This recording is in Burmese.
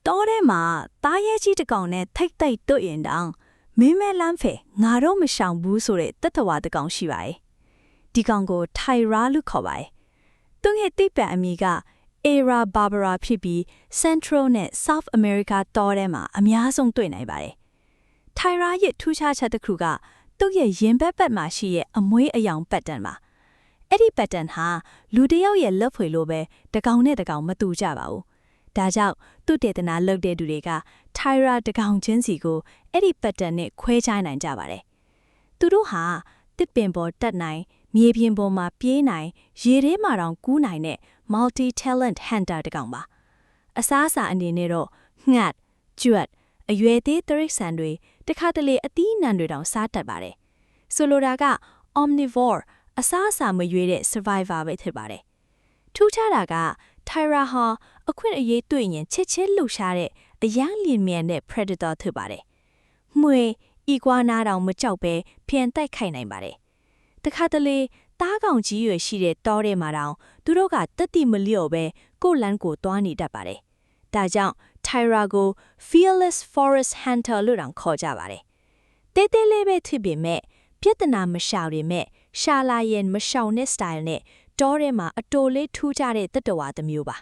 တော်ထဲမှာတားရဲကြီးတစ်ကောင်နဲ့ထိတ်တိတ်တွေ့ရင်တောင်မင်းမဲလမ်းဖေငါတော့မရှောင်ဘူးဆိုတဲ့တတဝါတစ်ကောင်ရှိပါရဲ့ဒီကောင်ကိုထိုင်ရာလို့ခေါ်ပါရဲ့သူ့ရဲ့တိပံအမည်က Era Barbara ဖြစ်ပြီး Central နဲ့ South America တော်ထဲမှာအများဆုံးတွေ့နိုင်ပါတယ်ထိုင်ရာရဲ့ထူးခြားချက်တစ်ခုကသူ့ရဲ့ရင်ဘက်ပတ်မှာရှိရဲ့အမွေးအယောင်ပတ်တန်ပါအဲ့ဒီပတ်တန်ဟာလူတစ်ယောက်ရဲ့လက်ဖွေလိုပဲတကောင်နဲ့တကောင်မတူကြပါဘူးဒါကြောင့်သူတေသနာလုပ်တဲ့သူတွေကထိုင်ရာတကောင်ချင်းစီကိုအဲ့ဒီပတ်တန်နဲ့ခွဲခြားနိုင်ကြပါတယ်သူတို့ဟာတစ်ပင်ပေါ်တက်နိုင်မြေပြင်ပေါ်မှာပြေးနိုင်ရေထဲမှာတောင်ကူးနိုင်တဲ့ multi talent hunter တကောင်ပါအစားအစာအနေနဲ့တော့ငှက်ကြွက်အရွယ်သေးတိရစ္ဆာန်တွေတခါတလေအသီးအနှံတွေတောင်စားတတ်ပါတယ်ဆိုလိုတာက omnivore အစားအစာမရွေးတဲ့ survivor ပဲဖြစ်ပါတယ်ထူးခြားတာကထိုင်ရာဟာအခွင့်အရေးတွေ့ရင်ချစ်ချင်းလှူရှားတဲ့အရန်လျင်မြန်တဲ့ predator ဖြစ်ပါတယ်မှွေအီကွာနာတောင်မကြောက်ပဲဖျံတိုက်ခိုက်နိုင်ပါတယ်တခါတလေတားကောင်ကြီးရွယ်ရှိတဲ့တောထဲမှာတောင်သူတို့ကတက်တိမလျော့ပဲကိုယ့်လန်းကိုသွားနေတတ်ပါတယ်ဒါကြောင့်ထိုင်ရာကို fearless forest hunter လို့တောင်ခေါ်ကြပါတယ်တဲတဲလေးပဲဖြစ်ပေမဲ့ပြဿနာမရှောင်ပေမဲ့ရှာလာရင်မရှောင်တဲ့ style နဲ့တောထဲမှာအတိုလေးထူးခြားတဲ့တတဝါတစ်မျိုးပါ